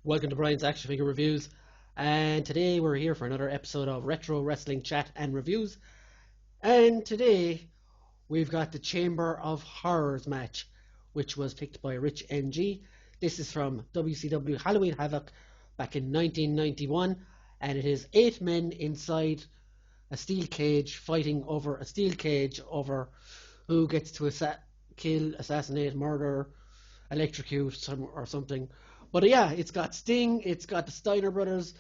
Welcome to Brian's Action Figure Reviews, and today we're here for another episode of Retro Wrestling Chat and Reviews. And today we've got the Chamber of Horrors match, which was picked by Rich NG. This is from WCW Halloween Havoc back in 1991, and it is 8 men inside a steel cage fighting over a steel cage over who gets to kill, assassinate, murder, electrocute or something. But yeah, it's got Sting, it's got the Steiner brothers,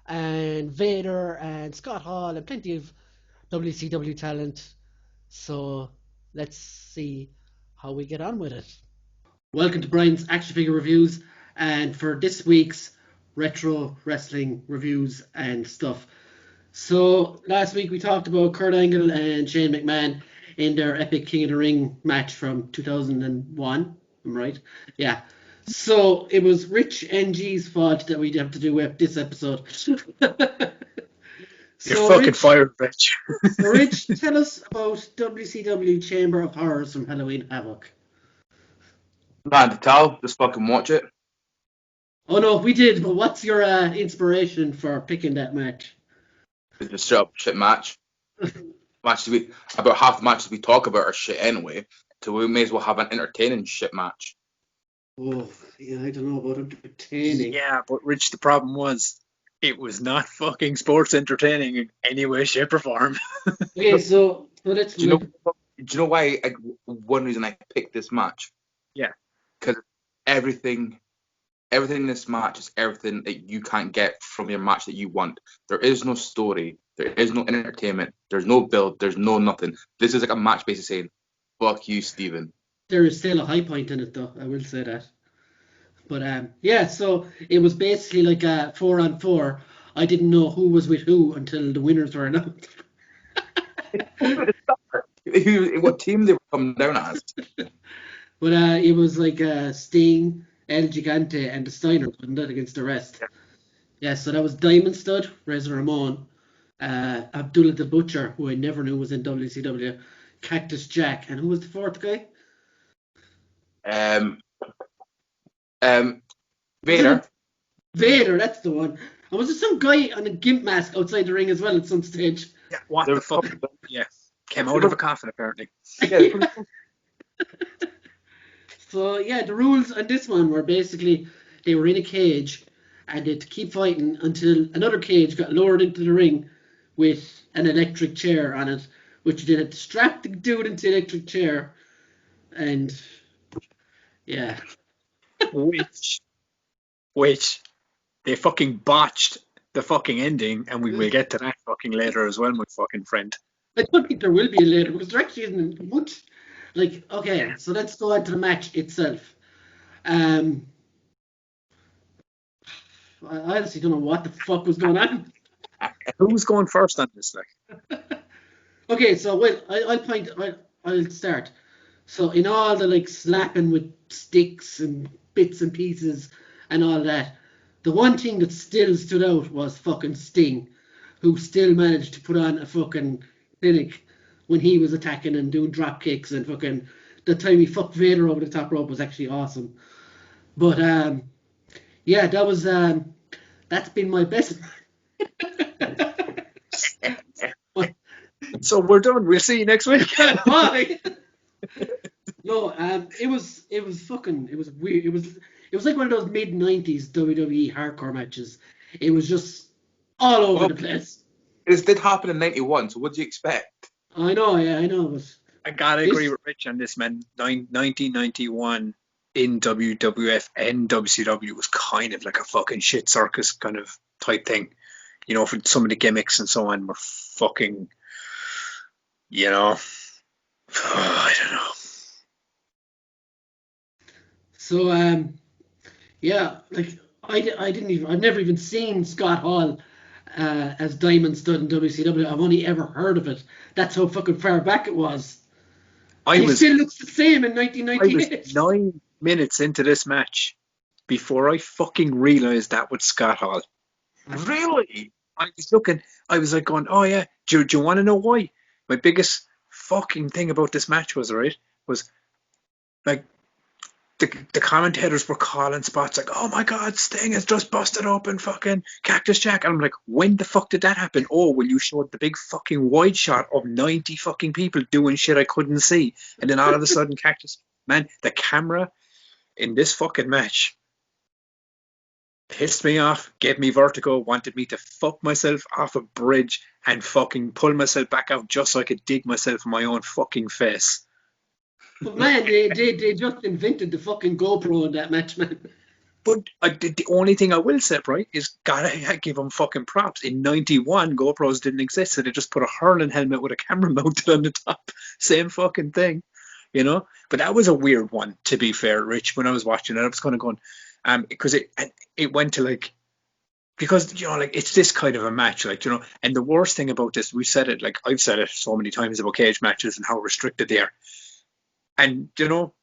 and Vader, and Scott Hall, and plenty of WCW talent. So let's see how we get on with it. Welcome to Brian's Action Figure Reviews, and for this week's retro wrestling reviews and stuff. So last week we talked about Kurt Angle and Shane McMahon in their epic King of the Ring match from 2001. I'm right? Yeah. So it was Rich NG's fault that we'd have to do this episode. You're fucking fired, Rich. So Rich, tell us about WCW Chamber of Horrors from Halloween Havoc. Not to tell, just fucking watch it. Oh no, we did, but what's your inspiration for picking that match? It's just straight up shit match. About half the matches we talk about are shit anyway, so we may as well have an entertaining shit match. Oh, yeah, I don't know about entertaining. Yeah, but Rich, the problem was it was not fucking sports entertaining in any way, shape, or form. Okay, so let's. Do you know why? One reason I picked this match. Yeah. Because everything in this match is everything that you can't get from your match that you want. There is no story. There is no entertainment. There's no build. There's no nothing. This is like a match basically saying, "Fuck you, Steven." There is still a high point in it, though. I will say that. But yeah, so it was basically like a 4-on-4. I didn't know who was with who until the winners were announced. What team they were coming down as? But it was like Sting, El Gigante, and the Steiners, wasn't it, against the rest? Yeah, so that was Diamond Stud, Razor Ramon, Abdullah the Butcher, who I never knew was in WCW, Cactus Jack, and who was the fourth guy? Vader. Vader, that's the one. And was there some guy on a gimp mask outside the ring as well at some stage? Yeah, what the fuck? Yeah, came out of a coffin apparently. Yeah. So yeah, the rules on this one were basically they were in a cage and they had to keep fighting until another cage got lowered into the ring with an electric chair on it, which they had to strap the dude into the electric chair, and yeah. Which they fucking botched the fucking ending, and we will get to that fucking later as well, my fucking friend. I don't think there will be a later because there actually isn't much. Like, okay, so let's go on to the match itself. I honestly don't know what the fuck was going on. Who's going first on this? Like, okay, so wait, I'll start. So in all the like slapping with sticks and bits and pieces and all that, the one thing that still stood out was fucking Sting, who still managed to put on a fucking clinic when he was attacking and doing drop kicks, and fucking the time he fucked Vader over the top rope was actually awesome. But yeah, that was that's been my best. So we're done. We'll see you next week. Bye. No, it was weird. It was like one of those mid-90s WWE hardcore matches. It was just all over the place. This did happen in 91, so what do you expect? I know, yeah, I know. But I gotta agree with Rich on this, man. 1991 in WWF and WCW was kind of like a fucking shit circus kind of type thing. You know, for some of the gimmicks and so on were fucking, you know, I don't know. So, yeah, like I've never even seen Scott Hall as Diamond Stud in WCW. I've only ever heard of it. That's how fucking far back it was. He still looks the same in 1998. I was 9 minutes into this match before I fucking realised that was Scott Hall. Really? I was looking, I was like going, oh yeah, do you want to know why? My biggest fucking thing about this match was, right, was like the commentators were calling spots like, oh my God, Sting has just busted open fucking Cactus Jack. And I'm like, when the fuck did that happen? Oh, well, you showed the big fucking wide shot of 90 fucking people doing shit I couldn't see. And then all of a sudden, Cactus, man, the camera in this fucking match pissed me off, gave me vertigo, wanted me to fuck myself off a bridge and fucking pull myself back out just so I could dig myself in my own fucking face. But man, they just invented the fucking GoPro in that match, man. But the only thing I will say, right, is gotta give them fucking props. In '91, GoPros didn't exist, so they just put a hurling helmet with a camera mounted on the top. Same fucking thing, you know? But that was a weird one, to be fair, Rich. When I was watching it, I was kind of going, because it went to like, because, you know, like, it's this kind of a match, like, you know, and the worst thing about this, we said it, like, I've said it so many times about cage matches and how restricted they are. And, you know,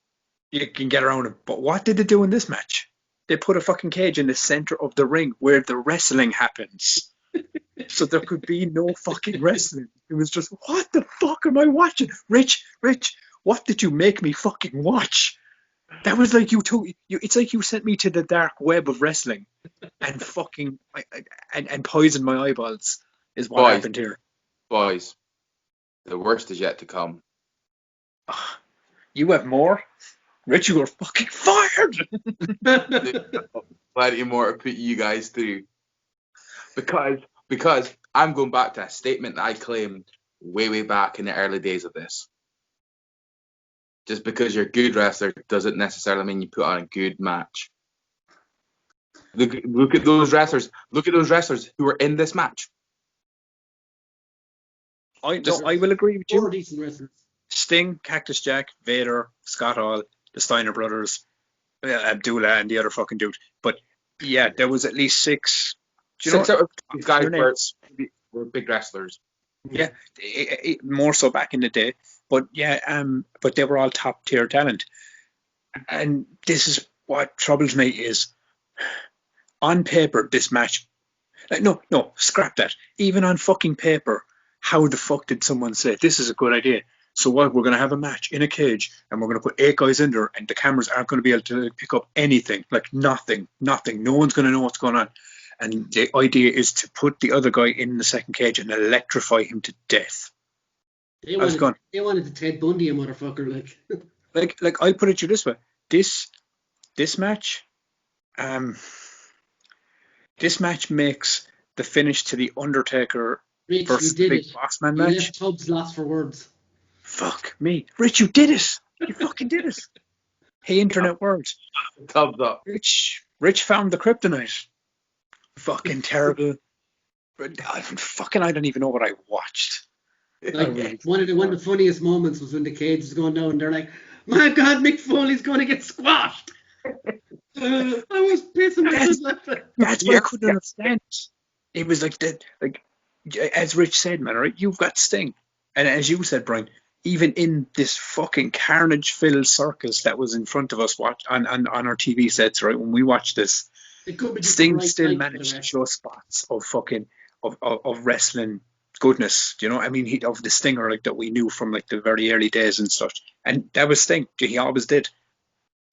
you can get around it. But what did they do in this match? They put a fucking cage in the center of the ring where the wrestling happens. So there could be no fucking wrestling. It was just, what the fuck am I watching? Rich, what did you make me fucking watch? That was like it's like you sent me to the dark web of wrestling and fucking and poisoned my eyeballs is what happened here. Boys, the worst is yet to come. You have more? Rich, you are fucking fired! Plenty more to put you guys through. Because I'm going back to a statement that I claimed way back in the early days of this. Just because you're a good wrestler doesn't necessarily mean you put on a good match. Look at those wrestlers. Look at those wrestlers who were in this match. I will agree with you. 4 decent wrestlers. Sting, Cactus Jack, Vader, Scott Hall, the Steiner brothers, Abdullah, and the other fucking dude. But yeah, there was at least 6. Six out of these guys were big wrestlers. Yeah, more so back in the day. But yeah, but they were all top tier talent. And this is what troubles me is, on paper, this match, like, no, scrap that. Even on fucking paper, how the fuck did someone say this is a good idea? So what? We're going to have a match in a cage, and we're going to put 8 guys in there, and the cameras aren't going to be able to pick up anything, like nothing. No one's going to know what's going on. And the idea is to put the other guy in the second cage and electrify him to death. They wanted to Ted Bundy a motherfucker, like. like I'll put it to you this way: this match, this match makes the finish to the Undertaker Rich, versus the Big Boss Man match. You left Tubbs lost for words. Fuck me, Rich, you did it! You fucking did it! Hey, internet words. Tubbs up. Rich found the kryptonite. Fucking terrible. I don't even know what I watched. Like, one of the funniest moments was when the cage was going down. They're like, "My God, Mick Foley's going to get squashed." I was pissing myself. That's what I couldn't understand. It was like that, like as Rich said, man. Right, you've got Sting, and as you said, Brian, even in this fucking carnage-filled circus that was in front of us, on our TV sets, right, when we watched this, Sting still managed to show spots of fucking of wrestling goodness, you know. I mean, of the Stinger, like, that we knew from like the very early days and such, and that was Sting. He always did.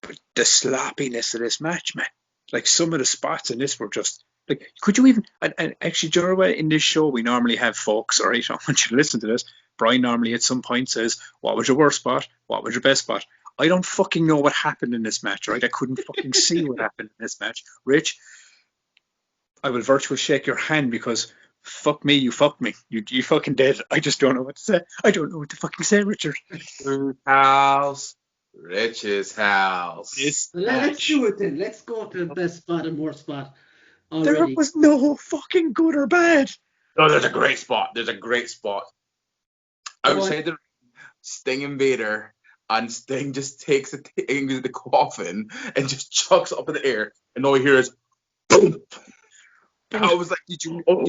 But the sloppiness of this match, man, like some of the spots in this were just like, could you even? And actually, do you know what? In this show, we normally have folks. All right, I want you to listen to this. Brian normally at some point says, "What was your worst spot? What was your best spot?" I don't fucking know what happened in this match, right? I couldn't fucking see what happened in this match. Rich, I will virtually shake your hand because fuck me, you fucked me. You fucking did. I just don't know what to say. I don't know what to fucking say, Richard. House. Rich's house. Let's do it then. Let's go to the best spot and worst spot. Already. There was no fucking good or bad. No, there's a great spot. Outside the Sting and Vader, and Sting just takes it into the coffin and just chucks it up in the air, and all you hear is boom. I was like, did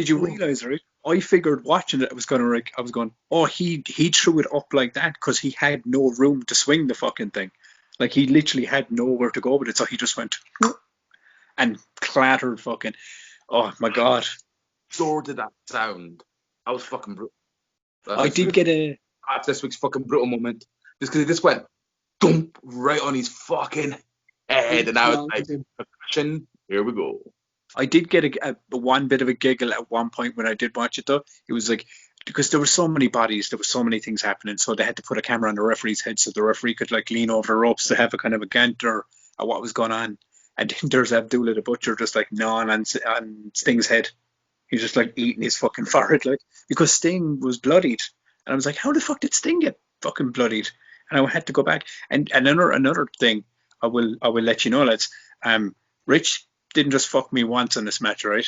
you realize, right? I figured watching it, I was going, oh, he threw it up like that because he had no room to swing the fucking thing. Like, he literally had nowhere to go with it, so he just went and clattered fucking. Oh my God! So did that sound? I was fucking brutal. I did get this week's fucking brutal moment. Just because he just went dump right on his fucking And I was like, concussion, here we go. I did get a one bit of a giggle at one point when I did watch it though. It was like because there were so many bodies, there were so many things happening, so they had to put a camera on the referee's head so the referee could like lean over the ropes to have a kind of a canter at what was going on. And then there's Abdullah the Butcher just like gnawing on Sting's head. He's just like eating his fucking forehead, like because Sting was bloodied, and I was like, how the fuck did Sting get fucking bloodied? And I had to go back. And another thing, I will let you know, lads. Rich didn't just fuck me once in this match, right?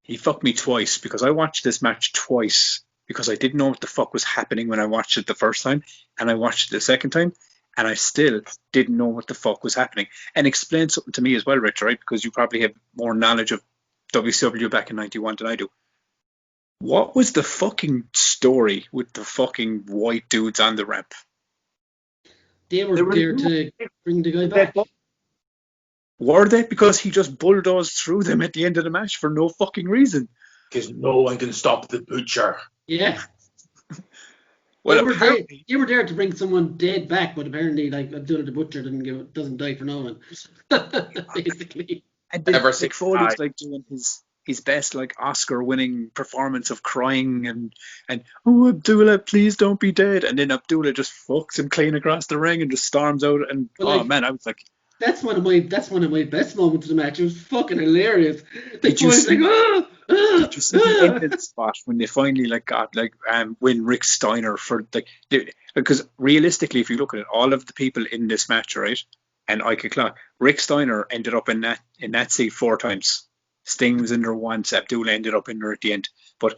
He fucked me twice because I watched this match twice because I didn't know what the fuck was happening when I watched it the first time, and I watched it the second time, and I still didn't know what the fuck was happening. And explain something to me as well, Rich, right? Because you probably have more knowledge of WCW back in '91 than I do. What was the fucking story with the fucking white dudes on the ramp? They were there to bring the guy back. Were they? Because he just bulldozed through them at the end of the match for no fucking reason. Because no one can stop the Butcher. Yeah. Well, they were there to bring someone dead back, but apparently, like Abdullah the Butcher doesn't die for no one, basically. And then Mick Foley's like doing his best like Oscar-winning performance of crying and oh Abdullah, please don't be dead. And then Abdullah just fucks him clean across the ring and just storms out. And man, I was like, that's one of my best moments of the match. It was fucking hilarious. Did you see the end of the spot when they finally win Rick Steiner for because realistically, if you look at it, all of the people in this match, right, and Ike Clark, Rick Steiner ended up in that seat 4 times. Sting was in there once. Abdullah ended up in there at the end, but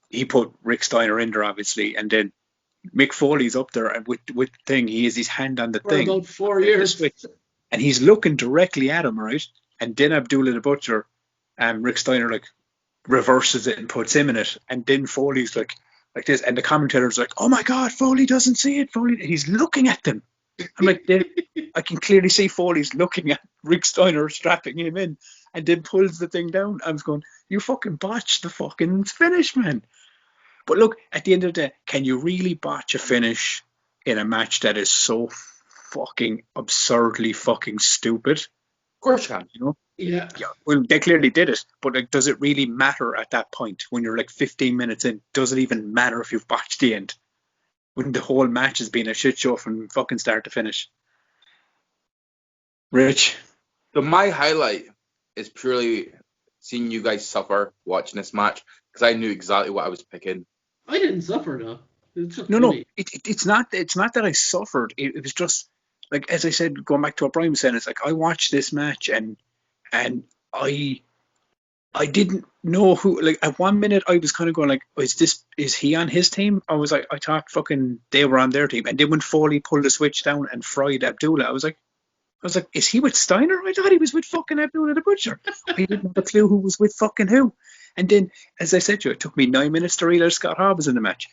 he put Rick Steiner in there obviously, and then Mick Foley's up there and with thing. He has his hand on the for thing about 4 years. And he's looking directly at him, right? And then Abdullah the Butcher, Rick Steiner like reverses it and puts him in it. And then Foley's like this, and the commentator's like, "Oh my God, Foley doesn't see it. Foley, he's looking at them." I'm like, I can clearly see Foley's looking at Rick Steiner strapping him in, and then pulls the thing down. I was going, "You fucking botched the fucking finish, man." But look, at the end of the day, can you really botch a finish in a match that is so fucking absurdly fucking stupid? Of course you can. You know? Yeah. Well, they clearly did it, but like, does it really matter at that point when you're like 15 minutes in? Does it even matter if you've botched the end? When the whole match has been a shit show from fucking start to finish. Rich? So my highlight is purely seeing you guys suffer watching this match because I knew exactly what I was picking. I didn't suffer though. No. It's not that I suffered. It was just like, as I said, going back to what Brian was saying, it's like I watched this match and I didn't know who. Like at one minute I was kind of going like, is he on his team? I was like, I thought fucking they were on their team. And then when Foley pulled the switch down and fried Abdullah, I was like, is he with Steiner? I thought he was with fucking Abdullah the Butcher. I didn't have a clue who was with fucking who. And then, as I said to you, it took me 9 minutes to realize Scott Hall was in the match.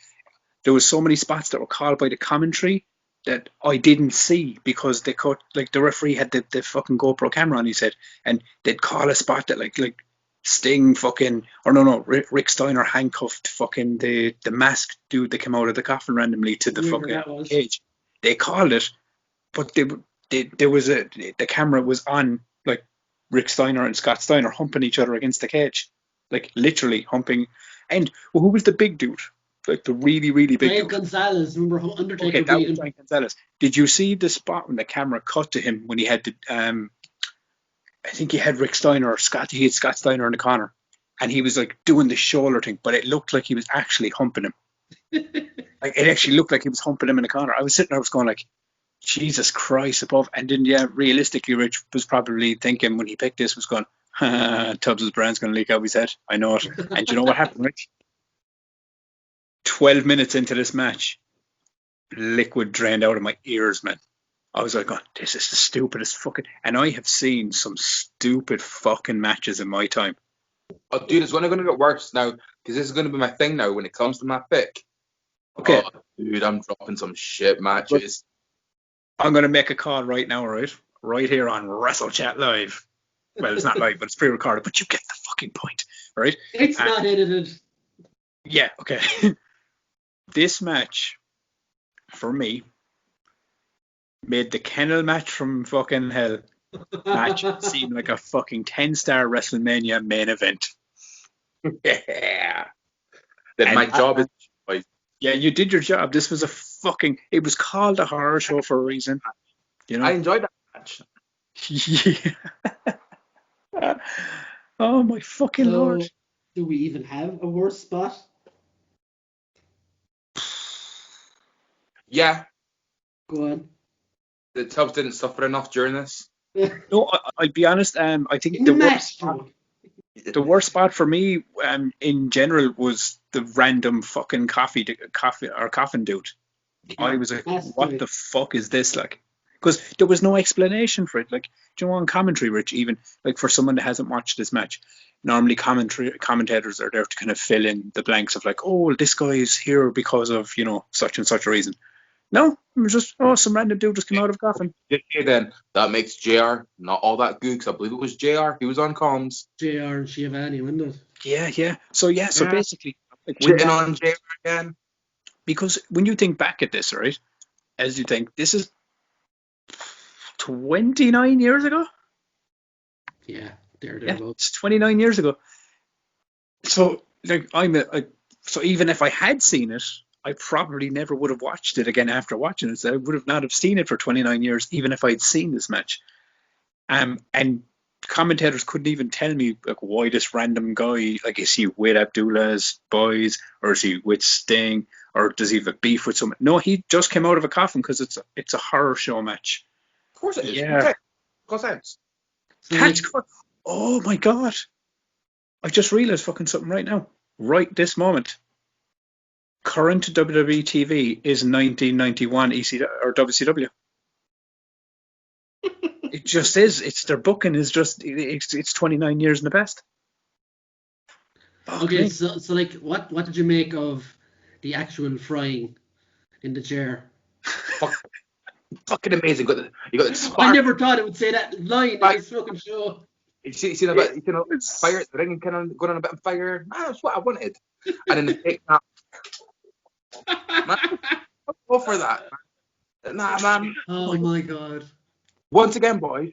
There was so many spots that were called by the commentary that I didn't see because they cut, like the referee had the fucking GoPro camera on his head, and they'd call a spot that like Sting fucking, or no, Rick Steiner handcuffed fucking the masked dude that came out of the coffin randomly to the fucking cage. They called it, but there was the camera was on like Rick Steiner and Scott Steiner humping each other against the cage, like literally humping. And who was the big dude? Like the really, really big Brian Gonzalez, remember Undertaker? Okay, that was Brian Gonzalez. Did you see the spot when the camera cut to him when he had the I think he had Rick Steiner or Scott. He had Scott Steiner in the corner, and he was like doing the shoulder thing, but it looked like he was actually humping him. Like it actually looked like he was humping him in the corner. I was sitting there, I was going like, Jesus Christ above. And then realistically, Rich was probably thinking when he picked this was going, Tubbs' brand's going to leak out his head. I know it. And you know what happened, Rich? 12 minutes into this match, liquid drained out of my ears, man. I was like, oh, this is the stupidest fucking... And I have seen some stupid fucking matches in my time. Oh, dude, it's only going to get worse now, because this is going to be my thing now when it comes to my pick. Okay. Oh, dude, I'm dropping some shit matches. But I'm going to make a call right now, right? Right here on Wrestle Chat Live. Well, it's not live, but it's pre-recorded, but you get the fucking point, right? It's not edited. Yeah, okay. This match, for me, made the kennel match from fucking hell match seemed like a fucking 10-star WrestleMania main event. Yeah. Then And my job is. Yeah, you did your job. This was a fucking. It was called a horror show for a reason. You I know. enjoyed that match. Yeah. Oh my fucking lord. So, do we even have a worse spot? Yeah, Go on. the Tubbs didn't suffer enough during this. No, I'll be honest. I think In the match, the worst spot for me, in general, was the random fucking coffin dude. I was like, Has to what be. the fuck is this like? Because there was no explanation for it. Like, do you know, on commentary, Rich, even like for someone that hasn't watched this match, normally commentators are there to kind of fill in the blanks of like, oh, well, this guy is here because of, you know, such and such a reason. No, it was just, oh, some random dude just came out of a coffin. Okay, then that makes JR not all that good because I believe it was JR. He was on comms. JR and Schiavone, wasn't it? Yeah. So Yeah. basically, like, when Shitting on JR again. because when you think back at this, right, as you think, this is 29 years ago? Yeah, Yeah, thereabouts. it's 29 years ago. So, like, so even if I had seen it, I probably never would have watched it again after watching it. So I would have not have seen it for 29 years, even if I'd seen this match. And commentators couldn't even tell me like why this random guy, like, is he with Abdullah's boys, or is he with Sting, or does he have a beef with someone? No, he just came out of a coffin because it's a horror show match. Of course it is. Yeah. Okay. Got sense. So, Catch like, cut. Oh my god! I just realised fucking something right now, right this moment. Current WWE TV is 1991 ECW or WCW. It just is. It's their booking is just it's 29 years in the past. Fuck okay, me. so like, what did you make of the actual frying in the chair? Fucking amazing. You got the I spark. never thought it would say that line in Like, this fucking show. you see the bit, you know, It's- fire, the ring kind of going on a bit of fire. Man, that's what I wanted. And then the take that. Man, I'll go for that. Nah, man. Oh my god. Once again, boy,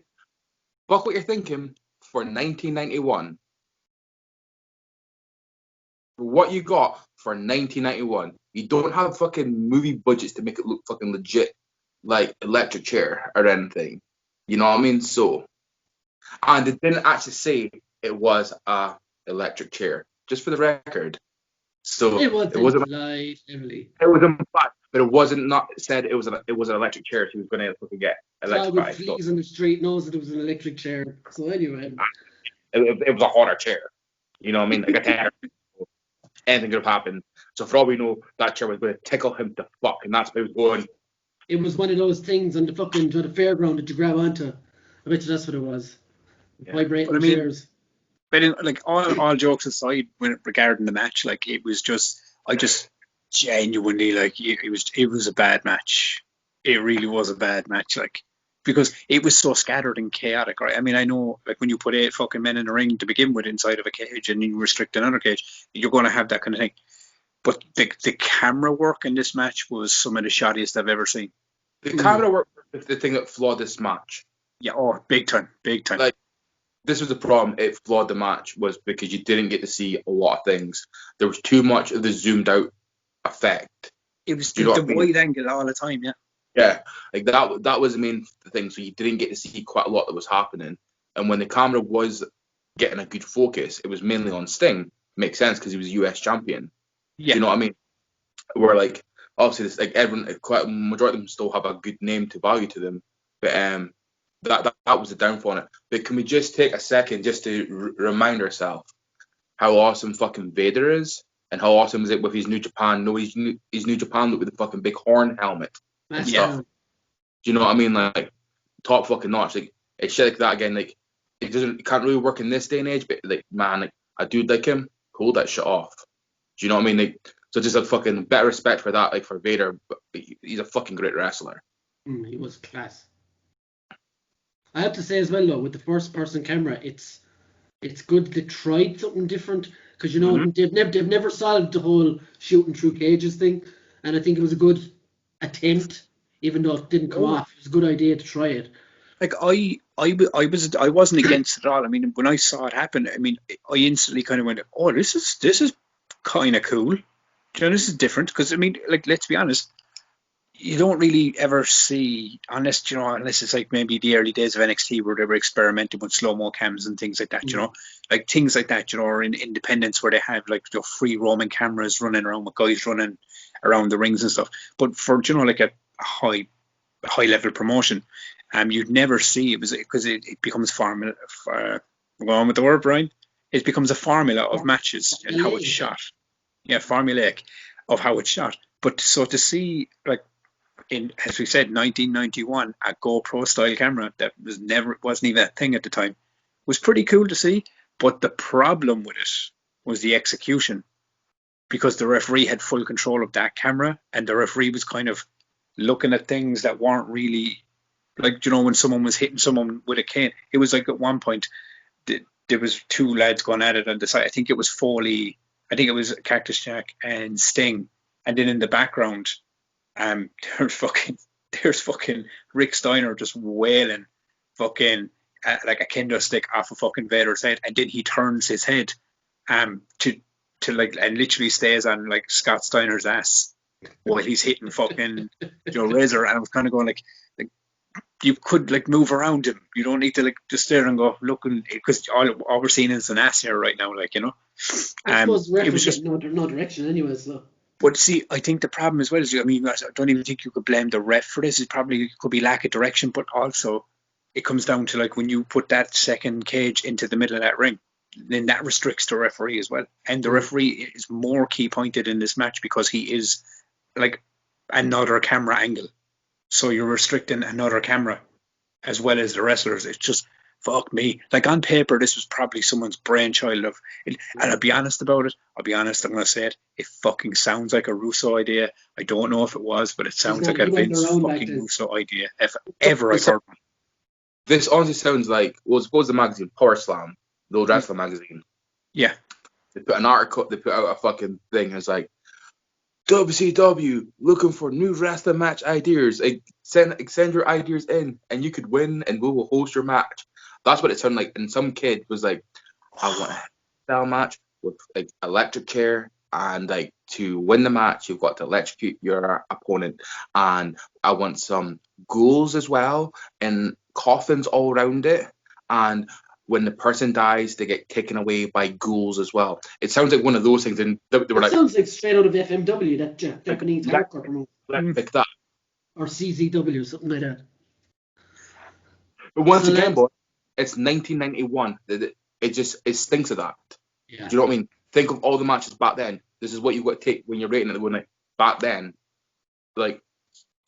fuck what you're thinking for 1991. For what you got for 1991, you don't have fucking movie budgets to make it look fucking legit, like electric chair or anything. You know what I mean? So, and it didn't actually say it was a electric chair, just for the record. So It was it wasn't. implied heavily. It was implied, but it wasn't not said it was an electric chair. She was going to fucking get Dog with electrified. So fleas on the street knows that it was an electric chair. So anyway, it was a hotter chair. You know what I mean? Like a chair. Anything could have happened. So for all we know, that chair was going to tickle him to fuck, and that's where he was going. it was one of those things on the fucking to the fairground that you grab onto. I bet you that's what it was. Yeah. Vibrating But I mean, chairs. But like all jokes aside, regarding the match, like it was just, I just genuinely like it was a bad match. It really was a bad match, like because it was so scattered and chaotic. Right? I mean, I know like when you put 8 fucking men in a ring to begin with inside of a cage and you restrict another cage, you're going to have that kind of thing. But the camera work in this match was some of the shoddiest I've ever seen. The camera work was the thing that flawed this match. Yeah, oh, big time. Like, this was the problem. It flawed the match was because you didn't get to see a lot of things. There was too much of the zoomed out effect. It was You know the what I mean? wide angle all the time. Yeah. Yeah, like that was the main thing. So you didn't get to see quite a lot that was happening. And when the camera was getting a good focus, it was mainly on Sting. Makes sense because he was US champion. Yeah. Do you know what I mean? Where like obviously this, like everyone, quite a majority of them still have a good name to value to them, but that was the downfall on it. But can we just take a second just to remind ourselves how awesome fucking Vader is, and how awesome is it with his New Japan? No, his New Japan look with the fucking big horn helmet and Massive. stuff. Do you know what I mean? Like top fucking notch. Like it's shit like that again. Like it can't really work in this day and age. But like man, like a dude like him, pull that shit off. Do you know what I mean? Like so, just a fucking better respect for that. Like for Vader, but he's a fucking great wrestler. He was class. I have to say as well though, with the first person camera, it's good they tried something different because you know they've never solved the whole shooting through cages thing, and I think it was a good attempt, even though it didn't come off. It was a good idea to try it. Like I I wasn't against it at all. I mean, when I saw it happen, I mean, I instantly kind of went, "Oh, this is kind of cool. You know, this is different." Because I mean, like, let's be honest, you don't really ever see, unless it's like maybe the early days of NXT where they were experimenting with slow mo cams and things like that. You know, like things like that. You know, or in Independence where they have like free roaming cameras running around with guys running around the rings and stuff. But for like a high level promotion, you'd never see it, because it becomes formula. Go on with the word, Brian. It becomes a formula of matches and how it's shot. Yeah, formulaic of how it's shot. But so to see, like, in, as we said, 1991, a GoPro style camera that wasn't even a thing at the time, was pretty cool to see. But the problem with it was the execution, because the referee had full control of that camera, and the referee was kind of looking at things that weren't really, like, when someone was hitting someone with a cane. It was like at one point there was two lads going at it on the side. I think it was Foley, I think it was Cactus Jack and Sting, and then in the background, there's fucking Rick Steiner just wailing fucking like a kendo stick off of fucking Vader's head, and then he turns his head to like, and literally stays on like Scott Steiner's ass while he's hitting fucking Razor. And I was kind of going like you could like move around him. You don't need to like just stare and go looking, because all we're seeing is an ass here right now, like, I suppose it was just no direction anyway, so. But see, I think the problem as well is, I mean, I don't even think you could blame the ref for this. It probably could be lack of direction, but also it comes down to, like, when you put that second cage into the middle of that ring, then that restricts the referee as well. And the referee is more key pointed in this match because he is like another camera angle. So you're restricting another camera as well as the wrestlers. It's just, fuck me. Like, on paper, this was probably someone's brainchild of, and I'll be honest about it. I'm going to say it. It fucking sounds like a Russo idea. I don't know if it was, but it sounds like a Vince fucking Russo idea. If ever I've heard one. This honestly sounds like, well, suppose the magazine, Power Slam, the old wrestling magazine. Yeah. They put an article, they put out a fucking thing, and it's like, WCW looking for new wrestling match ideas. Like, send your ideas in, and you could win, and we will host your match. That's what it sounded like. And some kid was like, I want a style match with like electric chair, and like to win the match, you've got to electrocute your opponent, and I want some ghouls as well, and coffins all around it, and when the person dies, they get taken away by ghouls as well. It sounds like one of those things, and they were like, sounds like straight out of FMW, that Japanese hardcore promotion. Like that. Or CZW, something like that. But once again, boy, it's 1991. It stinks of that. Yeah. Do you know what I mean? Think of all the matches back then. This is what you've got to take when you're rating it. When, like, back then, like,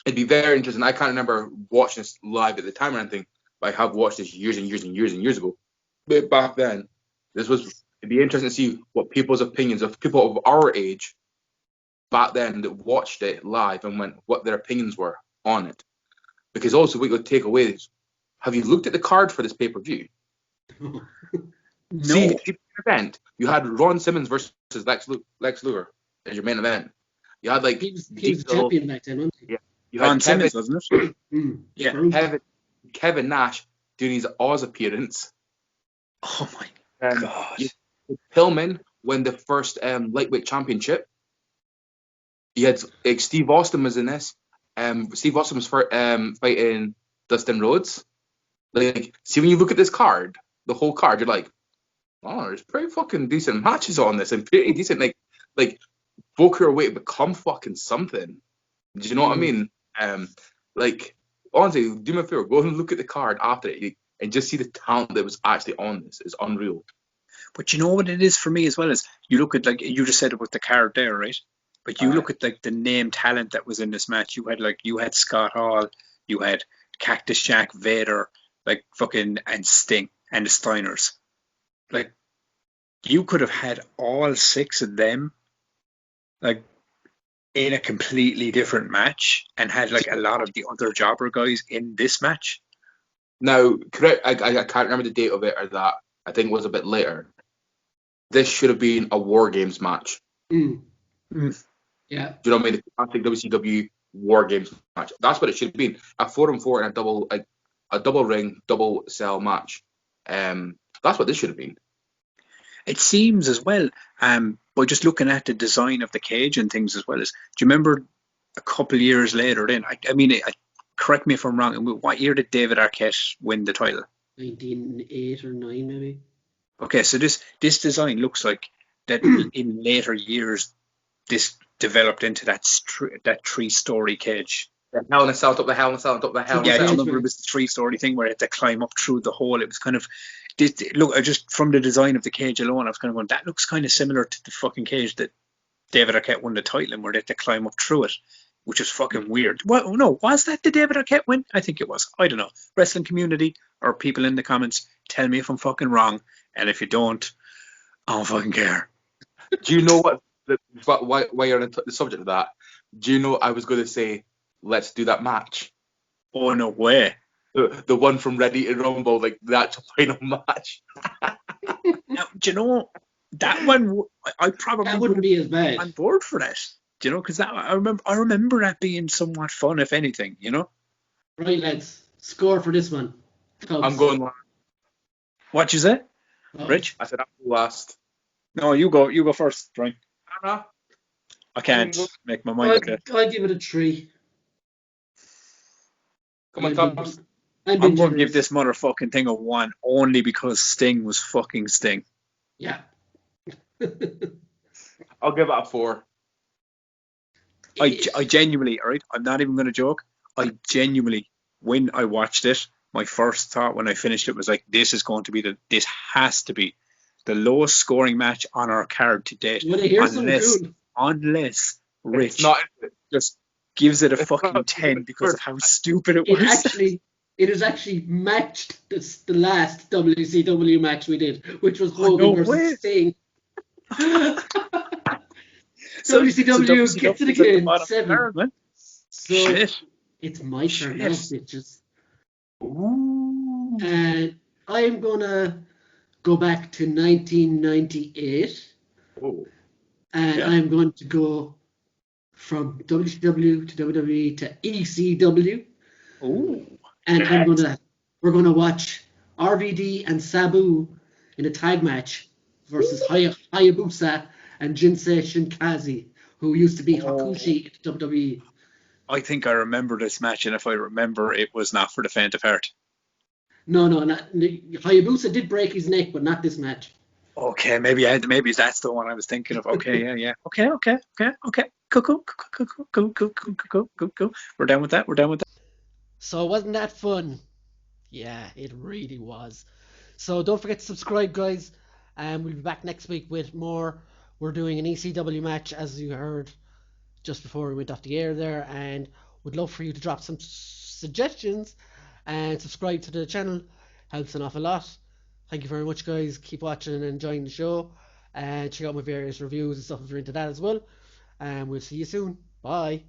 it'd be very interesting. I can't remember watching this live at the time or anything, but I have watched this years and years and years and years ago. But back then, it'd be interesting to see what people's opinions of people of our age back then that watched it live and what their opinions were on it. Because also, what you could take away is, have you looked at the card for this pay-per-view? No. See, the event, you had Ron Simmons versus Lex Luger as your main event. You had, like, he was champion back then, wasn't he? Yeah. You had Ron Simmons, wasn't it? Yeah. Kevin Nash doing his Oz appearance. Oh my god. Pillman win the first lightweight championship. You had, like, Steve Austin was in this. Steve Austin was fighting Dustin Rhodes. Like, see, when you look at this card, the whole card, you're like, oh, there's pretty fucking decent matches on this, and pretty decent, like book your way to become fucking something. Do you know what I mean? Like, honestly, do me a favor, go and look at the card after it, and just see the talent that was actually on this. It's unreal. But you know what it is for me as well, is you look at, like, you just said about the card there, right? But you look at, like, the name talent that was in this match. You had Scott Hall, you had Cactus Jack, Vader, like, fucking, and Sting, and the Steiners. Like, you could have had all six of them, like, in a completely different match, and had, like, a lot of the other jobber guys in this match. Now, correct, I can't remember the date of it, or that. I think it was a bit later. This should have been a War Games match. Yeah. Do you know what I mean? The classic WCW War Games match. That's what it should have been. A 4-on-4 and a double, like, a double ring, double cell match. That's what this should have been. It seems as well, by just looking at the design of the cage and things as well as, do you remember a couple of years later then, I mean, correct me if I'm wrong, what year did David Arquette win the title? 1908 or 9 maybe. Okay, so this design looks like that in later years, this developed into that 3-story cage. The Hell in a Cell, up the Hell in a Cell, up the Hell in a Yeah, I Cell. remember it was the 3-story thing where it had to climb up through the hole. It was kind of look. Just from the design of the cage alone, I was kind of going, that looks kind of similar to the fucking cage that David Arquette won the title in, where they had to climb up through it, which is fucking weird. Well, no, was that the David Arquette win? I think it was. I don't know. Wrestling community or people in the comments, tell me if I'm fucking wrong, and if you don't, I don't fucking care. Do you know why you're on the subject of that? Do you know I was going to say, let's do that match? Oh, no way. The one from Ready to Rumble, like the actual final match. Now, do you know, that one, I probably That wouldn't be as bad. on board for that. Do you know, because I remember that being somewhat fun, if anything, you know? Right, lads. Score for this one. Cubs. I'm going last. What you say? Oh. Rich? I said I'm last. No, you go first, Brian. Anna? I can't make my mind up yet. I'll give it a 3. Come on, I'm Tom. I'm going to give this motherfucking thing a 1 only because Sting was fucking Sting. Yeah. I'll give it a 4. I genuinely, all right, I'm not even going to joke. I genuinely, when I watched it, my first thought when I finished it was like, this has to be the lowest scoring match on our card to date. When I hear something cool. Unless Rich It's not. just gives it a It's fucking not 10 because of how stupid it was. It has actually matched the last WCW match we did, which was Hogan no versus way. Sting. So WCW gets it again, bottom 7. card, man. So Shit. it's my turn now, bitches. Ooh. And I am gonna go back to 1998, Oh. and Yeah. I'm going to go from WCW to WWE to ECW, Ooh. and we're gonna watch RVD and Sabu in a tag match versus Hayabusa and Jinsei Shinkazi, who used to be Hakushi in WWE. I think I remember this match, and if I remember, it was not for the faint of heart. No, Hayabusa did break his neck, but not this match. Okay, maybe that's the one I was thinking of. Okay, yeah. Okay. Cool. We're done with that. So wasn't that fun? Yeah, it really was. So don't forget to subscribe, guys. And we'll be back next week with more. We're doing an ECW match, as you heard just before we went off the air there, and would love for you to drop some suggestions and subscribe to the channel. Helps an awful lot. Thank you very much, guys. Keep watching and enjoying the show, and check out my various reviews and stuff if you're into that as well. And we'll see you soon. Bye.